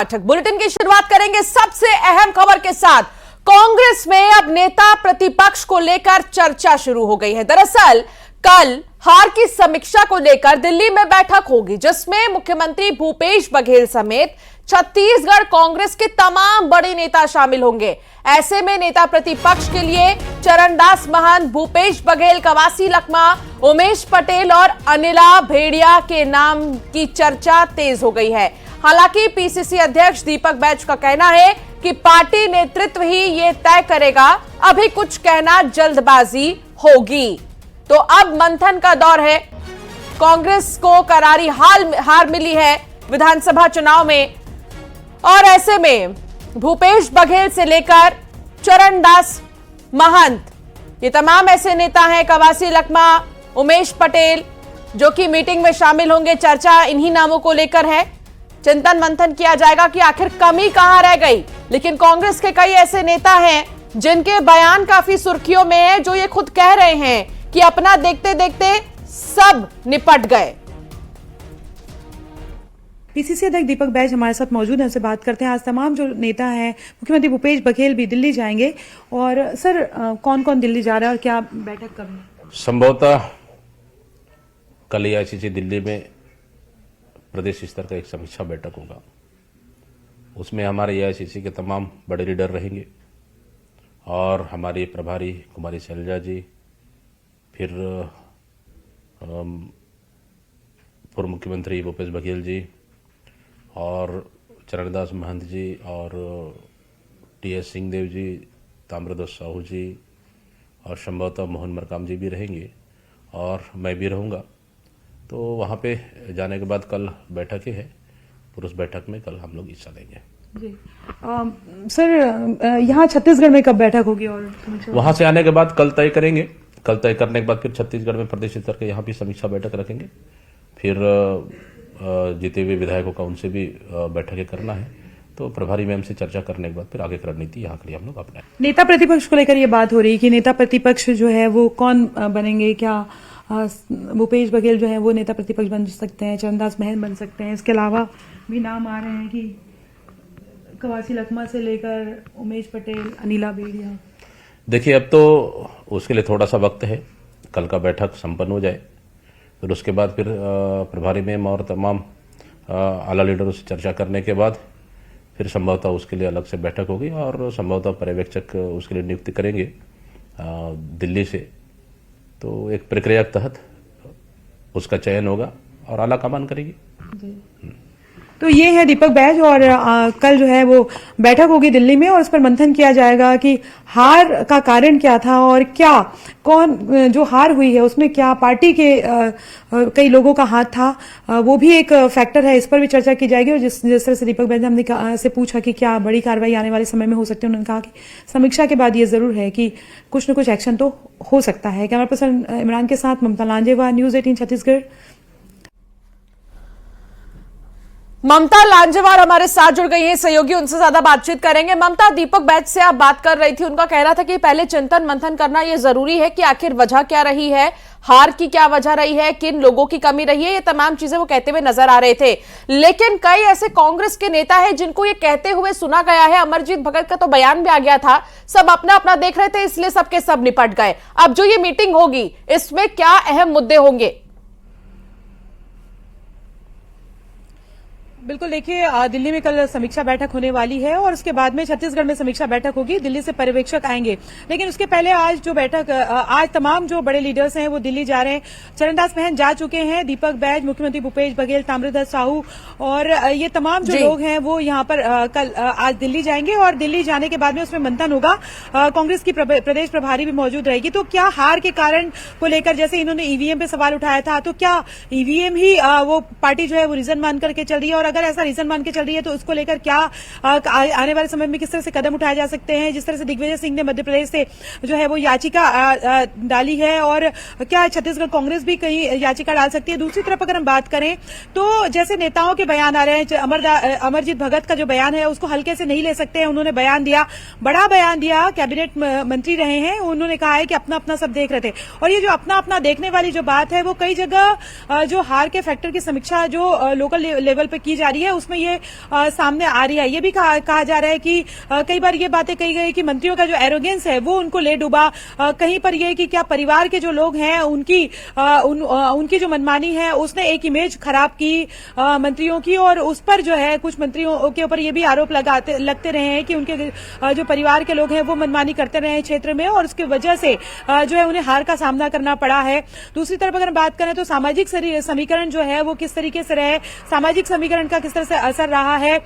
Bulletin की शुरुआत करेंगे सबसे अहम खबर के साथ। कांग्रेस में अब नेता प्रतिपक्ष को लेकर चर्चा शुरू हो गई है। दरअसल कल हार की समीक्षा को लेकर दिल्ली में बैठक होगी, जिसमें मुख्यमंत्री भूपेश बघेल समेत छत्तीसगढ़ कांग्रेस के तमाम बड़े नेता शामिल होंगे। ऐसे में नेता प्रतिपक्ष के लिए चरणदास महंत, भूपेश बघेल, कवासी लखमा, उमेश पटेल और अनिला भेड़िया के नाम की चर्चा तेज हो गई है। हालांकि पीसीसी अध्यक्ष दीपक बैज का कहना है कि पार्टी नेतृत्व ही ये तय करेगा, अभी कुछ कहना जल्दबाजी होगी। तो अब मंथन का दौर है। कांग्रेस को करारी हार मिली है विधानसभा चुनाव में, और ऐसे में भूपेश बघेल से लेकर चरणदास महंत, ये तमाम ऐसे नेता हैं, कवासी लखमा, उमेश पटेल, जो कि मीटिंग में शामिल होंगे। चर्चा इन्हीं नामों को लेकर है। चिंतन मंथन किया जाएगा कि आखिर कमी कहां रह गई। लेकिन कांग्रेस के कई ऐसे नेता हैं जिनके बयान काफी सुर्खियों में है, जो ये खुद कह रहे हैं कि अपना देखते देखते सब निपट गए। पीसीसी अध्यक्ष दीपक बैज हमारे साथ मौजूद हैं, उनसे बात करते हैं। आज तमाम जो नेता हैं, मुख्यमंत्री भूपेश बघेल भी दिल्ली जाएंगे। और सर, कौन कौन दिल्ली जा रहा है और क्या बैठक कब है? संभवतः कल एआईसीसी दिल्ली में प्रदेश स्तर का एक समीक्षा बैठक होगा। उसमें हमारे एआईसीसी के तमाम बड़े लीडर रहेंगे और हमारी प्रभारी कुमारी शैलजा जी, फिर पूर्व मुख्यमंत्री भूपेश बघेल जी और चरणदास महंत जी और टीएस सिंहदेव जी, ताम्रध्वज साहू जी और संभवतः मोहन मरकाम जी भी रहेंगे और मैं भी रहूँगा। तो वहाँ पे जाने के बाद कल बैठक ही है, फिर उस बैठक में कल हम लोग हिस्सा लेंगे। जी सर, यहाँ छत्तीसगढ़ में कब बैठक होगी? और वहाँ से आने के बाद कल तय करेंगे। कल तय करने के बाद फिर छत्तीसगढ़ में प्रदेश स्तर के यहाँ भी समीक्षा बैठक रखेंगे। फिर जीते हुए विधायकों का उनसे भी बैठकें करना है। तो प्रभारी मैम से चर्चा करने के बाद फिर आगे की रणनीति यहाँ के लिए हम लोग अपनाएं। नेता प्रतिपक्ष को लेकर ये बात हो रही है कि नेता प्रतिपक्ष जो है वो कौन बनेंगे? क्या भूपेश बघेल जो है वो नेता प्रतिपक्ष बन सकते हैं, चरणदास महंत बन सकते हैं, इसके अलावा भी नाम आ रहे हैं कि कवासी लखमा से लेकर उमेश पटेल, अनिला भेड़िया। देखिए, अब तो उसके लिए थोड़ा सा वक्त है। कल का बैठक संपन्न हो जाए, फिर उसके बाद फिर प्रभारी मैम और तमाम आला लीडरों से चर्चा करने के बाद फिर संभवतः उसके लिए अलग से बैठक होगी और संभवतः पर्यवेक्षक उसके लिए नियुक्ति करेंगे दिल्ली से। तो एक प्रक्रिया के तहत उसका चयन होगा और आला कमान करेगी। तो ये है दीपक बैज, और कल जो है वो बैठक होगी दिल्ली में और उस पर मंथन किया जाएगा कि हार का कारण क्या था और क्या कौन जो हार हुई है उसमें क्या पार्टी के कई लोगों का हाथ था, वो भी एक फैक्टर है। इस पर भी चर्चा की जाएगी। और जिस तरह से दीपक बैज ने हमने से पूछा कि क्या बड़ी कार्रवाई आने वाले समय में हो सकती है, उन्होंने कहा कि समीक्षा के बाद ये जरूर है कि कुछ न कुछ एक्शन तो हो सकता है। कैमरा पर्सन इमरान के साथ ममता लांजेवार, न्यूज 18 छत्तीसगढ़। ममता लांजेवार हमारे साथ जुड़ गई हैं सहयोगी, उनसे ज्यादा बातचीत करेंगे। ममता, दीपक बैज से आप बात कर रही थी, उनका कहना था कि पहले चिंतन मंथन करना यह जरूरी है कि आखिर वजह क्या रही है, हार की क्या वजह रही है, किन लोगों की कमी रही है, ये तमाम चीजें वो कहते हुए नजर आ रहे थे। लेकिन कई ऐसे कांग्रेस के नेता हैं जिनको ये कहते हुए सुना गया है, अमरजीत भगत का तो बयान भी आ गया था, सब अपना अपना देख रहे थे इसलिए सबके सब निपट गए। अब जो ये मीटिंग होगी इसमें क्या अहम मुद्दे होंगे? बिल्कुल, देखिए दिल्ली में कल समीक्षा बैठक होने वाली है और उसके बाद में छत्तीसगढ़ में समीक्षा बैठक होगी। दिल्ली से पर्यवेक्षक आएंगे, लेकिन उसके पहले आज जो बैठक, आज तमाम जो बड़े लीडर्स हैं वो दिल्ली जा रहे हैं। चरणदास महंत जा चुके हैं, दीपक बैज, मुख्यमंत्री भूपेश बघेल, ताम्रध्वज साहू और ये तमाम जो लोग हैं वो यहाँ पर कल आज दिल्ली जाएंगे और दिल्ली जाने के बाद में उसमें मंथन होगा। कांग्रेस की प्रदेश प्रभारी भी मौजूद रहेगी। तो क्या हार के कारण को लेकर, जैसे इन्होंने ईवीएम पे सवाल उठाया था, तो क्या ईवीएम ही वो पार्टी जो है वो रीजन मान करके चल रही है? और अगर ऐसा रीजन मान के चल रही है तो उसको लेकर क्या आने वाले समय में किस तरह से कदम उठाए जा सकते हैं? जिस तरह से दिग्विजय सिंह ने मध्य प्रदेश से जो है वो याचिका डाली है, और क्या छत्तीसगढ़ कांग्रेस भी कहीं याचिका डाल सकती है? दूसरी तरफ अगर हम बात करें तो जैसे नेताओं के बयान आ रहे हैं, अमरजीत भगत का जो बयान है उसको हल्के से नहीं ले सकते हैं। उन्होंने बयान दिया, बड़ा बयान दिया, कैबिनेट मंत्री रहे हैं, उन्होंने कहा है कि अपना अपना सब देख रहे थे। और ये जो अपना अपना देखने वाली जो बात है वो कई जगह जो हार के फैक्टर की समीक्षा जो लोकल लेवल पे की जा रही है उसमें ये सामने आ रही है। ये भी कहा जा रहा है कि कई बार ये बातें कही गई कि मंत्रियों का जो एरोगेंस है वो उनको ले डूबा। कहीं पर ये कि क्या परिवार के जो लोग हैं उनकी जो मनमानी है उसने एक इमेज खराब की मंत्रियों की, और उस पर जो है कुछ मंत्रियों के ऊपर ये भी आरोप लगते रहे हैं कि उनके जो परिवार के लोग हैं वो मनमानी करते रहे हैं क्षेत्र में, और उसकी वजह से जो है उन्हें हार का सामना करना पड़ा है। दूसरी तरफ अगर बात करें तो सामाजिक समीकरण जो है वो किस तरीके से रहे, सामाजिक समीकरण का किस तरह से असर रहा है।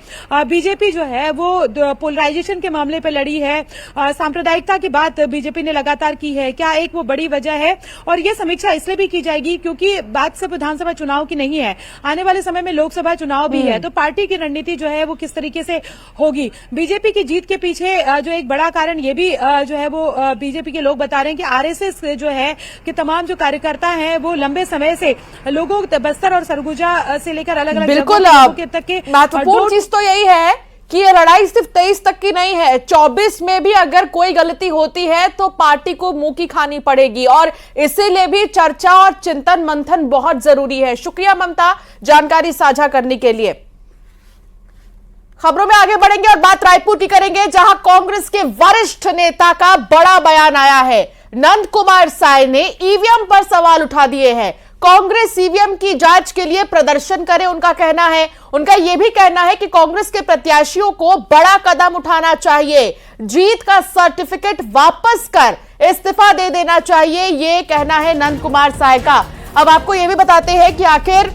बीजेपी जो है वो पोलराइजेशन के मामले पर लड़ी है, सांप्रदायिकता की बात बीजेपी ने लगातार की है, क्या एक वो बड़ी वजह है? और ये समीक्षा इसलिए भी की जाएगी क्योंकि बात सिर्फ विधानसभा चुनाव की नहीं है, आने वाले समय में लोकसभा चुनाव भी है, तो पार्टी की रणनीति जो है वो किस तरीके से होगी। बीजेपी की जीत के पीछे जो एक बड़ा कारण ये भी जो है वो बीजेपी के लोग बता रहे हैं कि आरएसएस जो है कि तमाम जो कार्यकर्ता हैं वो लंबे समय से लोगों बस्तर और सरगुजा से लेकर अलग अलग बिल्कुल तक के महत्वपूर्ण चीज तो यही है कि ये लड़ाई सिर्फ 23 तक की नहीं है, 24 में भी अगर कोई गलती होती है तो पार्टी को मुंह की खानी पड़ेगी, और इसीलिए भी चर्चा और चिंतन मंथन बहुत जरूरी है। शुक्रिया ममता जानकारी साझा करने के लिए। खबरों में आगे बढ़ेंगे और बात रायपुर की करेंगे, जहां कांग्रेस के वरिष्ठ नेता का बड़ा बयान आया है। नंद कुमार साय ने ईवीएम पर सवाल उठा दिए हैं। कांग्रेस ईवीएम की जांच के लिए प्रदर्शन करे, उनका कहना है। उनका यह भी कहना है कि कांग्रेस के प्रत्याशियों को बड़ा कदम उठाना चाहिए, जीत का सर्टिफिकेट वापस कर इस्तीफा दे देना चाहिए, यह कहना है नंद कुमार साय का। अब आपको यह भी बताते हैं कि आखिर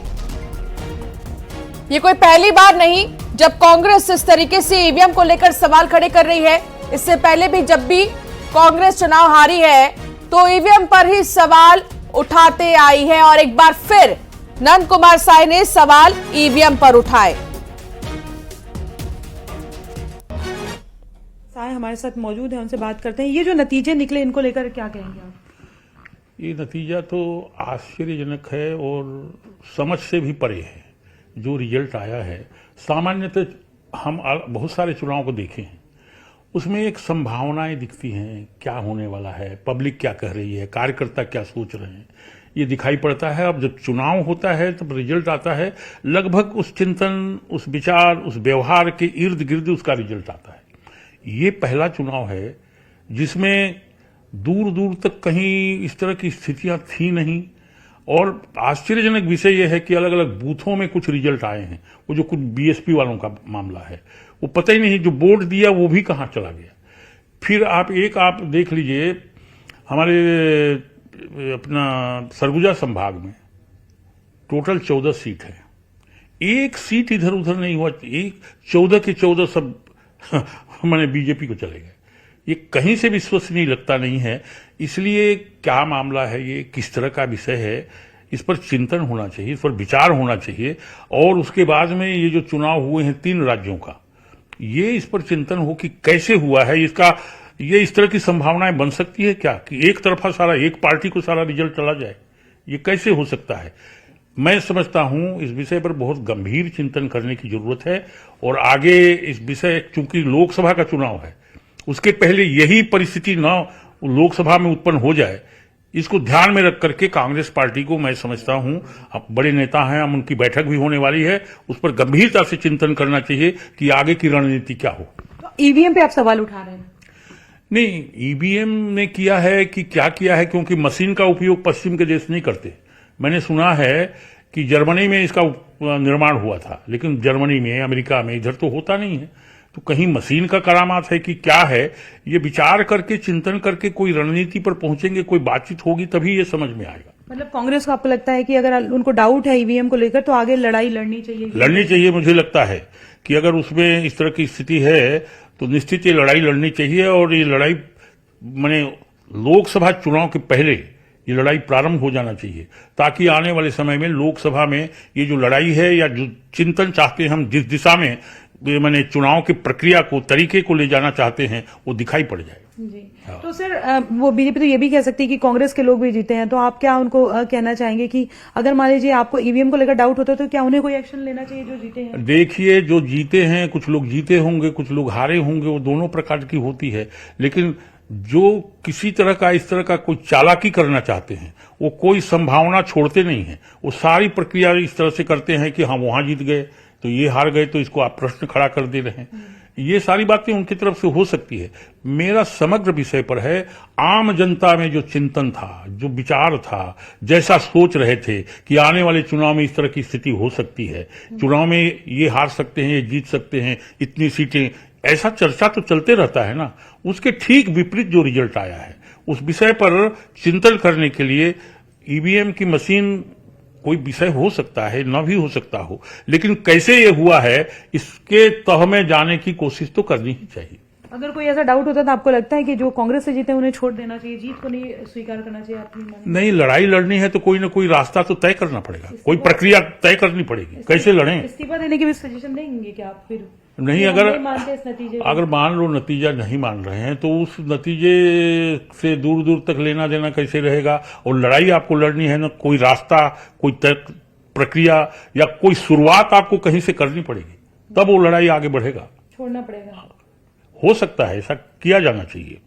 ये कोई पहली बार नहीं जब कांग्रेस इस तरीके से ईवीएम को लेकर सवाल खड़े कर रही है। इससे पहले भी जब भी कांग्रेस चुनाव हारी है तो ईवीएम पर ही सवाल उठाते आई है, और एक बार फिर नंद कुमार साय ने सवाल ईवीएम पर उठाए। साय हमारे साथ मौजूद है, उनसे बात करते हैं। ये जो नतीजे निकले इनको लेकर क्या कहेंगे आप? ये नतीजा तो आश्चर्यजनक है और समझ से भी परे है। जो रिजल्ट आया है, सामान्यतः हम बहुत सारे चुनाव को देखे हैं, उसमें एक संभावनाएं दिखती हैं, क्या होने वाला है, पब्लिक क्या कह रही है, कार्यकर्ता क्या सोच रहे हैं, ये दिखाई पड़ता है। अब जब चुनाव होता है तब रिजल्ट आता है, लगभग उस चिंतन, उस विचार, उस व्यवहार के इर्द गिर्द उसका रिजल्ट आता है। ये पहला चुनाव है जिसमें दूर दूर तक कहीं इस तरह की स्थितियां थी नहीं, और आश्चर्यजनक विषय यह है कि अलग अलग बूथों में कुछ रिजल्ट आए हैं। वो जो कुछ बीएसपी वालों का मामला है, वो पता ही नहीं, जो बोर्ड दिया वो भी कहां चला गया। फिर आप देख लीजिए, हमारे अपना सरगुजा संभाग में टोटल 14 सीट है, एक सीट इधर उधर नहीं हुआ, 14 के 14 सब मैंने बीजेपी को चले गए। ये कहीं से विश्वसनीय लगता नहीं है। इसलिए क्या मामला है, ये किस तरह का विषय है, इस पर चिंतन होना चाहिए, इस पर विचार होना चाहिए, और उसके बाद में ये जो चुनाव हुए हैं 3 राज्यों का, ये इस पर चिंतन हो कि कैसे हुआ है, इसका ये इस तरह की संभावनाएं बन सकती है क्या कि एक तरफा सारा, एक पार्टी को सारा रिजल्ट चला जाए, ये कैसे हो सकता है। मैं समझता हूं इस विषय पर बहुत गंभीर चिंतन करने की जरूरत है, और आगे इस विषय, चूंकि लोकसभा का चुनाव है, उसके पहले यही परिस्थिति न लोकसभा में उत्पन्न हो जाए, इसको ध्यान में रख करके कांग्रेस पार्टी को, मैं समझता हूं, अब बड़े नेता हैं, हम उनकी बैठक भी होने वाली है, उस पर गंभीरता से चिंतन करना चाहिए कि आगे की रणनीति क्या हो। तो ईवीएम पे आप सवाल उठा रहे हैं? नहीं, ईवीएम ने किया है कि क्या किया है, क्योंकि मशीन का उपयोग पश्चिम के देश नहीं करते। मैंने सुना है कि जर्मनी में इसका निर्माण हुआ था, लेकिन जर्मनी में, अमेरिका में, इधर तो होता नहीं है। तो कहीं मशीन का करामात है कि क्या है, ये विचार करके, चिंतन करके कोई रणनीति पर पहुंचेंगे, कोई बातचीत होगी, तभी ये समझ में आएगा। मतलब कांग्रेस को आपको लगता है कि अगर उनको डाउट है ईवीएम को लेकर तो आगे लड़ाई लड़नी चाहिए? मुझे लगता है कि अगर उसमें इस तरह की स्थिति है तो निश्चित ये लड़ाई लड़नी चाहिए, और ये लड़ाई माने लोकसभा चुनाव के पहले ये लड़ाई प्रारंभ हो जाना चाहिए, ताकि आने वाले समय में लोकसभा में ये जो लड़ाई है, या जो चिंतन चाहते हैं हम, जिस दिशा में मैंने चुनाव की प्रक्रिया को, तरीके को ले जाना चाहते हैं, वो दिखाई पड़ जाए। जी। तो सर, वो बीजेपी तो ये भी कह सकती है कि कांग्रेस के लोग भी जीते हैं, तो आप क्या उनको कहना चाहेंगे कि अगर मान लीजिए आपको ईवीएम को लेकर डाउट होता है तो क्या उन्हें कोई एक्शन लेना चाहिए जो जीते हैं? देखिए, जो जीते हैं, कुछ लोग जीते होंगे, कुछ लोग हारे होंगे, वो दोनों प्रकार की होती है, लेकिन जो किसी तरह का, इस तरह का कोई चालाकी करना चाहते हैं, वो कोई संभावना छोड़ते नहीं है। वो सारी प्रक्रिया इस तरह से करते हैं कि हम वहां जीत गए, तो ये हार गए तो इसको आप प्रश्न खड़ा कर दे रहे हैं। ये सारी बातें उनकी तरफ से हो सकती है। मेरा समग्र विषय पर है, आम जनता में जो चिंतन था, जो विचार था, जैसा सोच रहे थे कि आने वाले चुनाव में इस तरह की स्थिति हो सकती है, चुनाव में ये हार सकते हैं, ये जीत सकते हैं, इतनी सीटें, ऐसा चर्चा तो चलते रहता है ना। उसके ठीक विपरीत जो रिजल्ट आया है, उस विषय पर चिंतन करने के लिए ईवीएम की मशीन कोई विषय हो सकता है, न भी हो सकता हो, लेकिन कैसे ये हुआ है इसके तह में जाने की कोशिश तो करनी ही चाहिए। अगर कोई ऐसा डाउट होता तो आपको लगता है कि जो कांग्रेस से जीते उन्हें छोड़ देना चाहिए, जीत को नहीं स्वीकार करना चाहिए? आपकी नहीं, लड़ाई लड़नी है तो कोई ना कोई रास्ता तो तय करना पड़ेगा, कोई प्रक्रिया तय करनी पड़ेगी। कैसे लड़ें? इस्तीफा देने की भी सजेशन देंगे क्या आप? फिर नहीं, अगर मानते इस नतीजे को? अगर मान लो नतीजा नहीं मान रहे हैं तो उस नतीजे से दूर दूर तक लेना देना कैसे रहेगा? और लड़ाई आपको लड़नी है ना, कोई रास्ता, कोई तय प्रक्रिया या कोई शुरुआत आपको कहीं से करनी पड़ेगी, तब वो लड़ाई आगे बढ़ेगा। छोड़ना पड़ेगा? हो सकता है, ऐसा किया जाना चाहिए।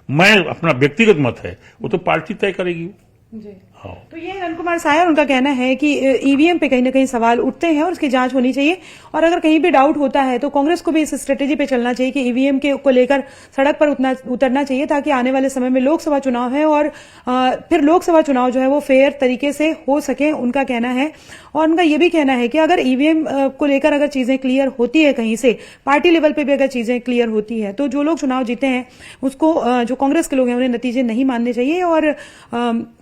मैं अपना व्यक्तिगत मत है, वो तो पार्टी तय करेगी जी। हाँ। तो ये नंद कुमार सायर, उनका कहना है कि ईवीएम पे कहीं ना कहीं सवाल उठते हैं और उसकी जांच होनी चाहिए, और अगर कहीं भी डाउट होता है तो कांग्रेस को भी इस स्ट्रेटेजी पे चलना चाहिए कि ईवीएम के को लेकर सड़क पर उतरना चाहिए, ताकि आने वाले समय में लोकसभा चुनाव है और फिर लोकसभा चुनाव जो है वो फेयर तरीके से हो सके, उनका कहना है। और उनका ये भी कहना है कि अगर ईवीएम को लेकर अगर चीजें क्लियर होती है, कहीं से पार्टी लेवल पे भी अगर चीजें क्लियर होती है, तो जो लोग चुनाव जीते हैं उसको, जो कांग्रेस के लोग हैं, उन्हें नतीजे नहीं मानने चाहिए और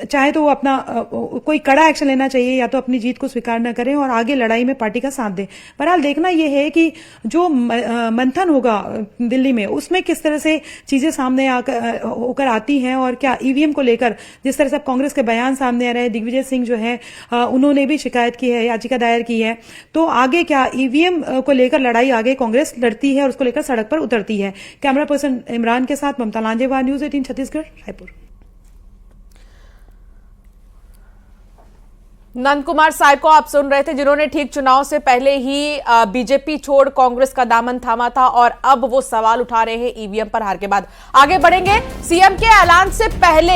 चाहे तो वो अपना कोई कड़ा एक्शन लेना चाहिए या तो अपनी जीत को स्वीकार न करें और आगे लड़ाई में पार्टी का साथ दें। बहरहाल देखना यह है कि जो मंथन होगा दिल्ली में, उसमें किस तरह से चीजें सामने होकर आती हैं, और क्या ईवीएम को लेकर जिस तरह से कांग्रेस के बयान सामने आ रहे हैं, दिग्विजय सिंह जो है उन्होंने भी शिकायत की है, याचिका दायर की है, तो आगे क्या ईवीएम को लेकर लड़ाई आगे कांग्रेस लड़ती है और उसको लेकर सड़क पर उतरती है? कैमरा पर्सन इमरान के साथ ममता लांजेवार, न्यूज 18 छत्तीसगढ़, रायपुर। नंद कुमार साय को आप सुन रहे थे, जिन्होंने ठीक चुनाव से पहले ही बीजेपी छोड़ कांग्रेस का दामन थामा था और अब वो सवाल उठा रहे हैं ईवीएम पर हार के बाद। आगे बढ़ेंगे। सीएम के ऐलान से पहले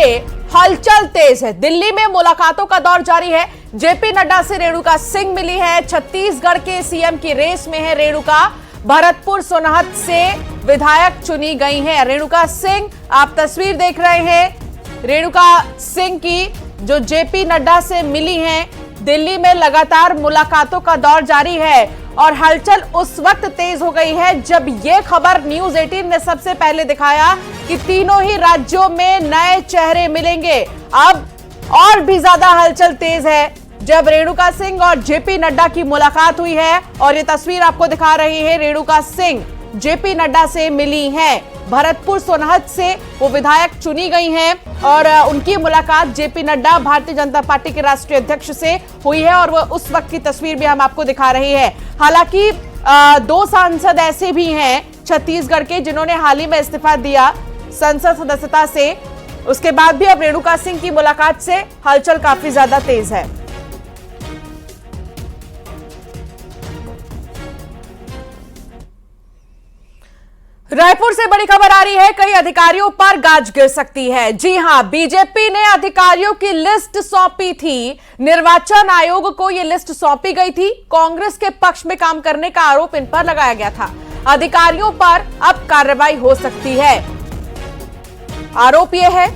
हलचल तेज है। दिल्ली में मुलाकातों का दौर जारी है। जेपी नड्डा से रेणुका सिंह मिली है। छत्तीसगढ़ के सीएम की रेस में है रेणुका। भरतपुर सोनहत से विधायक चुनी गई हैं रेणुका सिंह। आप तस्वीर देख रहे हैं रेणुका सिंह की, जो जेपी नड्डा से मिली हैं। दिल्ली में लगातार मुलाकातों का दौर जारी है और हलचल उस वक्त तेज हो गई है जब यह खबर न्यूज 18 ने सबसे पहले दिखाया कि तीनों ही राज्यों में नए चेहरे मिलेंगे। अब और भी ज्यादा हलचल तेज है जब रेणुका सिंह और जेपी नड्डा की मुलाकात हुई है और ये तस्वीर आपको दिखा रही है। रेणुका सिंह जेपी नड्डा से मिली हैं। भरतपुर सोनहत से वो विधायक चुनी गई हैं और उनकी मुलाकात जेपी नड्डा, भारतीय जनता पार्टी के राष्ट्रीय अध्यक्ष से हुई है और वो उस वक्त की तस्वीर भी हम आपको दिखा रहे हैं। हालांकि 2 सांसद ऐसे भी हैं छत्तीसगढ़ के जिन्होंने हाल ही में इस्तीफा दिया संसद सदस्यता से। उसके बाद भी अब रेणुका सिंह की मुलाकात से हलचल काफी ज्यादा तेज है। रायपुर से बड़ी खबर आ रही है, कई अधिकारियों पर गाज गिर सकती है। जी हां, बीजेपी ने अधिकारियों की लिस्ट सौंपी थी। निर्वाचन आयोग को यह लिस्ट सौंपी गई थी। कांग्रेस के पक्ष में काम करने का आरोप इन पर लगाया गया था। अधिकारियों पर अब कार्रवाई हो सकती है। आरोप यह है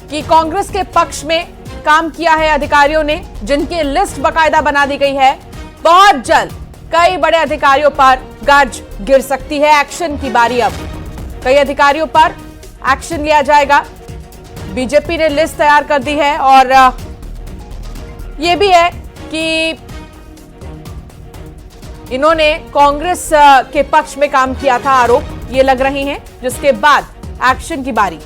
कि कांग्रेस के पक्ष में काम किया है अधिकारियों ने, जिनकी लिस्ट बाकायदा बना दी गई है। बहुत जल्द कई बड़े अधिकारियों पर गाज गिर सकती है। एक्शन की बारी अब कई अधिकारियों पर एक्शन लिया जाएगा। बीजेपी ने लिस्ट तैयार कर दी है और यह भी है कि इन्होंने कांग्रेस के पक्ष में काम किया था, आरोप ये लग रहे हैं, जिसके बाद एक्शन की बारी।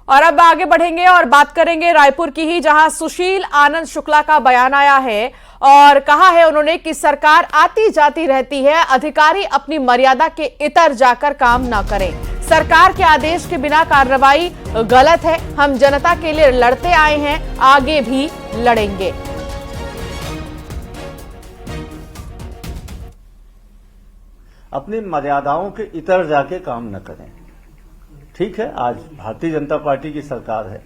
और अब आगे बढ़ेंगे और बात करेंगे रायपुर की ही, जहां सुशील आनंद शुक्ला का बयान आया है और कहा है उन्होंने कि सरकार आती जाती रहती है, अधिकारी अपनी मर्यादा के इतर जाकर काम न करें। सरकार के आदेश के बिना कार्रवाई गलत है। हम जनता के लिए लड़ते आए हैं, आगे भी लड़ेंगे। अपनी मर्यादाओं के इतर जाके काम न करें। ठीक है, आज भारतीय जनता पार्टी की सरकार है,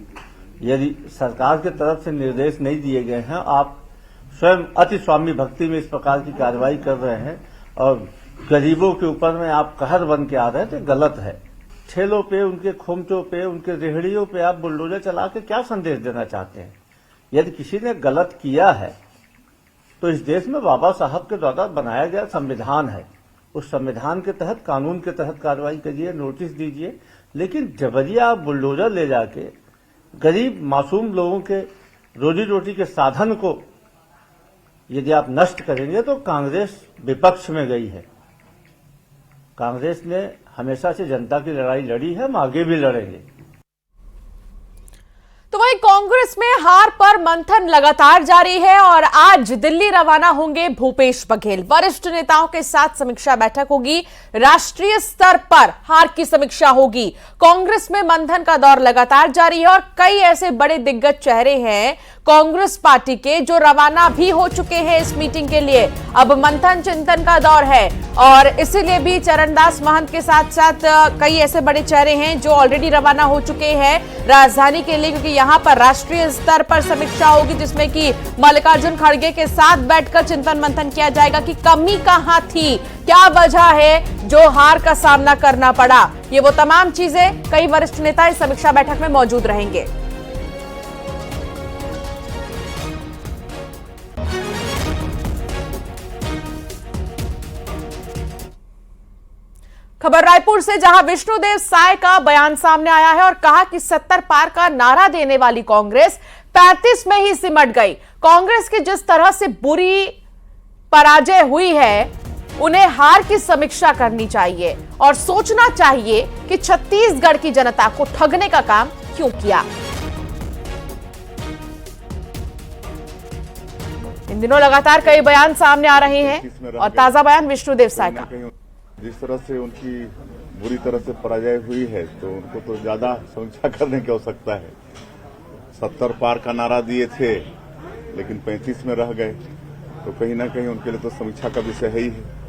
यदि सरकार की तरफ से निर्देश नहीं दिए गए हैं, आप स्वयं अति स्वामी भक्ति में इस प्रकार की कार्रवाई कर रहे हैं और गरीबों के ऊपर में आप कहर बन के आ रहे हैं, तो गलत है। ठेलों पे, उनके खोमचों पे, उनके रेहड़ियों पे आप बुलडोजर चला के क्या संदेश देना चाहते हैं? यदि किसी ने गलत किया है तो इस देश में बाबा साहब के द्वारा बनाया गया संविधान है, उस संविधान के तहत, कानून के तहत कार्रवाई करिए, नोटिस दीजिए। लेकिन जबरिया आप बुलडोजर ले जाके गरीब मासूम लोगों के रोजी रोटी के साधन को यदि आप नष्ट करेंगे तो कांग्रेस विपक्ष में गई है। कांग्रेस ने हमेशा से जनता की लड़ाई लड़ी है, हम आगे भी लड़ेंगे। तो वहीं कांग्रेस में हार पर मंथन लगातार जारी है और आज दिल्ली रवाना होंगे भूपेश बघेल। वरिष्ठ नेताओं के साथ समीक्षा बैठक होगी, राष्ट्रीय स्तर पर हार की समीक्षा होगी। कांग्रेस में मंथन का दौर लगातार जारी है और कई ऐसे बड़े दिग्गज चेहरे हैं कांग्रेस पार्टी के जो रवाना भी हो चुके हैं इस मीटिंग के लिए। अब मंथन चिंतन का दौर है और इसीलिए भी चरणदास महंत के साथ साथ कई ऐसे बड़े चेहरे हैं जो ऑलरेडी रवाना हो चुके हैं राजधानी के लिए, क्योंकि यहां पर राष्ट्रीय स्तर पर समीक्षा होगी जिसमें कि मल्लिकार्जुन खड़गे के साथ बैठकर चिंतन मंथन किया जाएगा कि कमी कहां थी, क्या वजह है जो हार का सामना करना पड़ा। ये वो तमाम चीजें, कई वरिष्ठ नेता इस समीक्षा बैठक में मौजूद रहेंगे। खबर रायपुर से, जहां विष्णुदेव साय का बयान सामने आया है और कहा कि 70 पार का नारा देने वाली कांग्रेस 35 में ही सिमट गई। कांग्रेस की जिस तरह से बुरी पराजय हुई है, उन्हें हार की समीक्षा करनी चाहिए और सोचना चाहिए कि छत्तीसगढ़ की जनता को ठगने का काम क्यों किया। इन दिनों लगातार कई बयान सामने आ रहे हैं और ताजा बयान विष्णुदेव साय का। जिस तरह से उनकी बुरी तरह से पराजय हुई है तो उनको तो ज्यादा समीक्षा करने की आवश्यकता है। 70 पार का नारा दिए थे लेकिन 35 में रह गए, तो कहीं ना कहीं उनके लिए तो समीक्षा का विषय है ही है।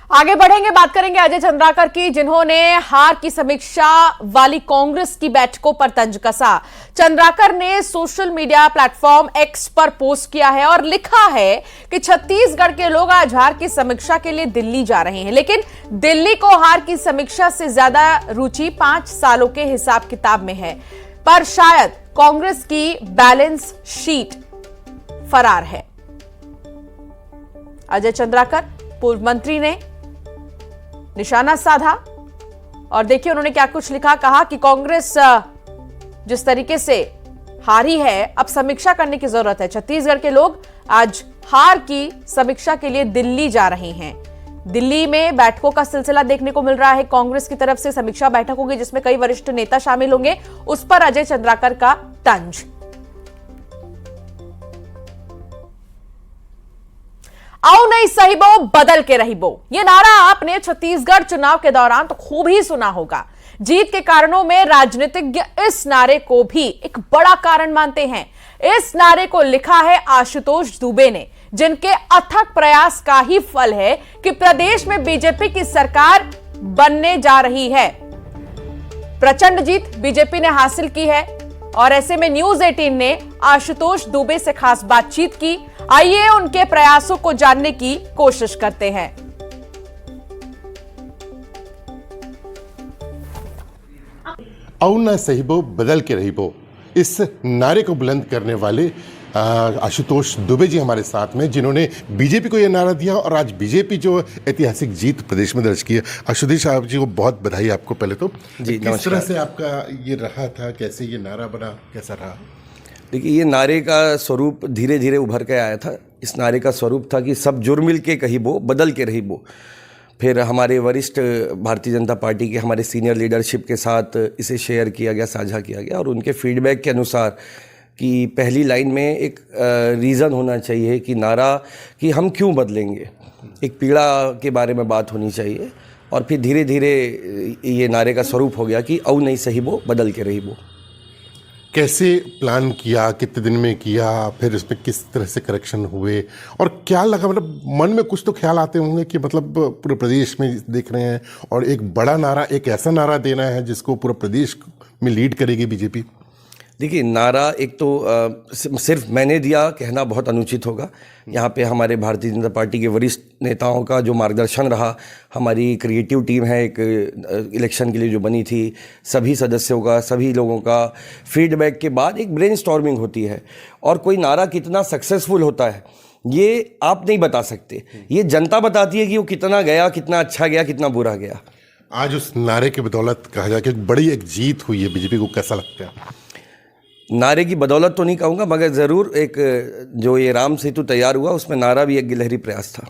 आगे बढ़ेंगे, बात करेंगे अजय चंद्राकर की, जिन्होंने हार की समीक्षा वाली कांग्रेस की बैठकों पर तंज कसा। चंद्राकर ने सोशल मीडिया प्लेटफॉर्म एक्स पर पोस्ट किया है और लिखा है कि छत्तीसगढ़ के लोग आज हार की समीक्षा के लिए दिल्ली जा रहे हैं, लेकिन दिल्ली को हार की समीक्षा से ज्यादा रुचि 5 सालों के हिसाब किताब में है, पर शायद कांग्रेस की बैलेंस शीट फरार है। अजय चंद्राकर, पूर्व मंत्री, ने निशाना साधा और देखिए उन्होंने क्या कुछ लिखा। कहा कि कांग्रेस जिस तरीके से हारी है, अब समीक्षा करने की जरूरत है। छत्तीसगढ़ के लोग आज हार की समीक्षा के लिए दिल्ली जा रहे हैं। दिल्ली में बैठकों का सिलसिला देखने को मिल रहा है। कांग्रेस की तरफ से समीक्षा बैठक होगी जिसमें कई वरिष्ठ नेता शामिल होंगे, उस पर अजय चंद्राकर का तंज। आओ नहीं सहीबो, बदल के रहीबो, ये नारा आपने छत्तीसगढ़ चुनाव के दौरान तो खूब ही सुना होगा। जीत के कारणों में राजनीतिज्ञ इस नारे को भी एक बड़ा कारण मानते हैं। इस नारे को लिखा है आशुतोष दुबे ने, जिनके अथक प्रयास का ही फल है कि प्रदेश में बीजेपी की सरकार बनने जा रही है। प्रचंड जीत बीजेपी ने हासिल की है और ऐसे में न्यूज 18 ने आशुतोष दुबे से खास बातचीत की। आइए उनके प्रयासों को जानने की कोशिश करते हैं। आओ ना सहीबो, बदल के रहीबो, इस नारे को बुलंद करने वाले आशुतोष दुबे जी हमारे साथ में, जिन्होंने बीजेपी को यह नारा दिया और आज बीजेपी जो ऐतिहासिक जीत प्रदेश में दर्ज की है। आशुतोष साहब जी को बहुत बधाई आपको। पहले तो जी, किस तरह से आपका ये रहा था, कैसे ये नारा बना, कैसा रहा? देखिए, ये नारे का स्वरूप धीरे धीरे उभर के आया था। इस नारे का स्वरूप था कि सब जुड़ मिल के कहीबो, बदल के रहीबो। फिर हमारे वरिष्ठ भारतीय जनता पार्टी के हमारे सीनियर लीडरशिप के साथ इसे शेयर किया गया, साझा किया गया और उनके फीडबैक के अनुसार कि पहली लाइन में एक रीज़न होना चाहिए कि नारा कि हम क्यों बदलेंगे, एक पीड़ा के बारे में बात होनी चाहिए और फिर धीरे धीरे ये नारे का स्वरूप हो गया कि औ नहीं सहीबो, बदल के रहीबो। कैसे प्लान किया, कितने दिन में किया, फिर इसमें किस तरह से करेक्शन हुए और क्या लगा? मतलब मन में कुछ तो ख्याल आते होंगे कि मतलब पूरे प्रदेश में देख रहे हैं और एक बड़ा नारा, एक ऐसा नारा देना है जिसको पूरा प्रदेश में लीड करेगी बीजेपी। देखिए, नारा एक तो सिर्फ मैंने दिया कहना बहुत अनुचित होगा। यहाँ पे हमारे भारतीय जनता पार्टी के वरिष्ठ नेताओं का जो मार्गदर्शन रहा, हमारी क्रिएटिव टीम है एक इलेक्शन के लिए जो बनी थी, सभी सदस्यों का, सभी लोगों का फीडबैक के बाद एक ब्रेनस्टॉर्मिंग होती है। और कोई नारा कितना सक्सेसफुल होता है ये आप नहीं बता सकते, ये जनता बताती है कि वो कितना गया, कितना अच्छा गया, कितना बुरा गया। आज उस नारे की बदौलत कहा जाए कि बड़ी एक जीत हुई है बीजेपी को, कैसा लगता है? नारे की बदौलत तो नहीं कहूँगा, मगर ज़रूर एक जो ये राम सेतु तैयार हुआ उसमें नारा भी एक गिलहरी प्रयास था।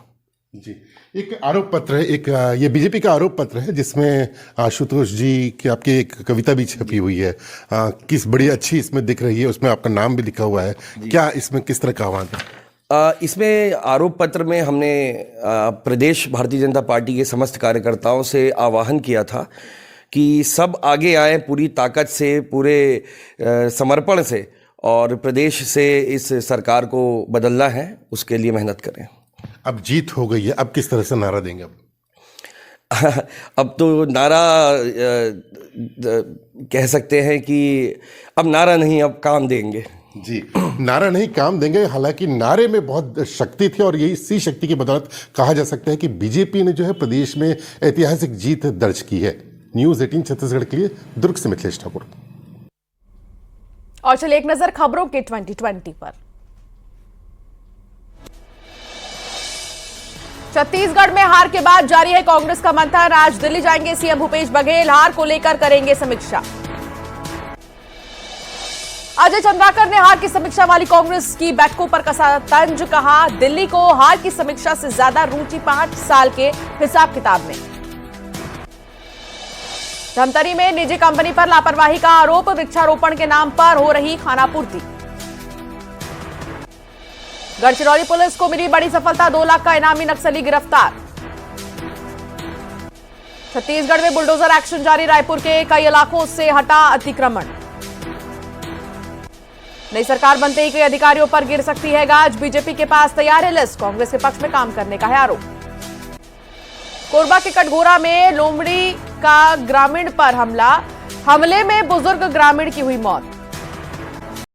जी, एक आरोप पत्र है, एक ये बीजेपी का आरोप पत्र है जिसमें आशुतोष जी की आपकी एक कविता भी छपी हुई है, किस बड़ी अच्छी इसमें दिख रही है, उसमें आपका नाम भी लिखा हुआ है। क्या इसमें किस तरह का आह्वान है? इसमें आरोप पत्र में हमने प्रदेश भारतीय जनता पार्टी के समस्त कार्यकर्ताओं से आह्वान किया था कि सब आगे आए पूरी ताकत से, पूरे समर्पण से, और प्रदेश से इस सरकार को बदलना है, उसके लिए मेहनत करें। अब जीत हो गई है, अब किस तरह से नारा देंगे? अब तो नारा कह सकते हैं कि अब नारा नहीं, अब काम देंगे। जी, नारा नहीं काम देंगे। हालांकि नारे में बहुत शक्ति थी और यही इसी शक्ति की बदौलत कहा जा सकता है कि बीजेपी ने जो है प्रदेश में ऐतिहासिक जीत दर्ज की है। न्यूज़ 18 छत्तीसगढ़ के लिए दुर्ग से मिथिलेश ठाकुर। और चलिए एक नजर खबरों के 2020 पर। छत्तीसगढ़ में हार के बाद जारी है कांग्रेस का मंथन। आज दिल्ली जाएंगे सीएम भूपेश बघेल, हार को लेकर करेंगे समीक्षा। अजय चंद्राकर ने हार की समीक्षा वाली कांग्रेस की बैठकों पर कसा तंज, कहा दिल्ली को हार की समीक्षा से ज्यादा रुचि 5 साल के हिसाब किताब में। धमतरी में निजी कंपनी पर लापरवाही का आरोप, वृक्षारोपण के नाम पर हो रही खानापूर्ति। गढ़चिरौली पुलिस को मिली बड़ी सफलता, 2 लाख का इनामी नक्सली गिरफ्तार। छत्तीसगढ़ में बुलडोजर एक्शन जारी, रायपुर के कई इलाकों से हटा अतिक्रमण। नई सरकार बनते ही कई अधिकारियों पर गिर सकती है गाज, बीजेपी के पास तैयार है लिस्ट, कांग्रेस के पक्ष में काम करने का है आरोप। कोरबा के कटघोरा में लोमड़ी का ग्रामीण पर हमले में बुजुर्ग ग्रामीण की हुई मौत।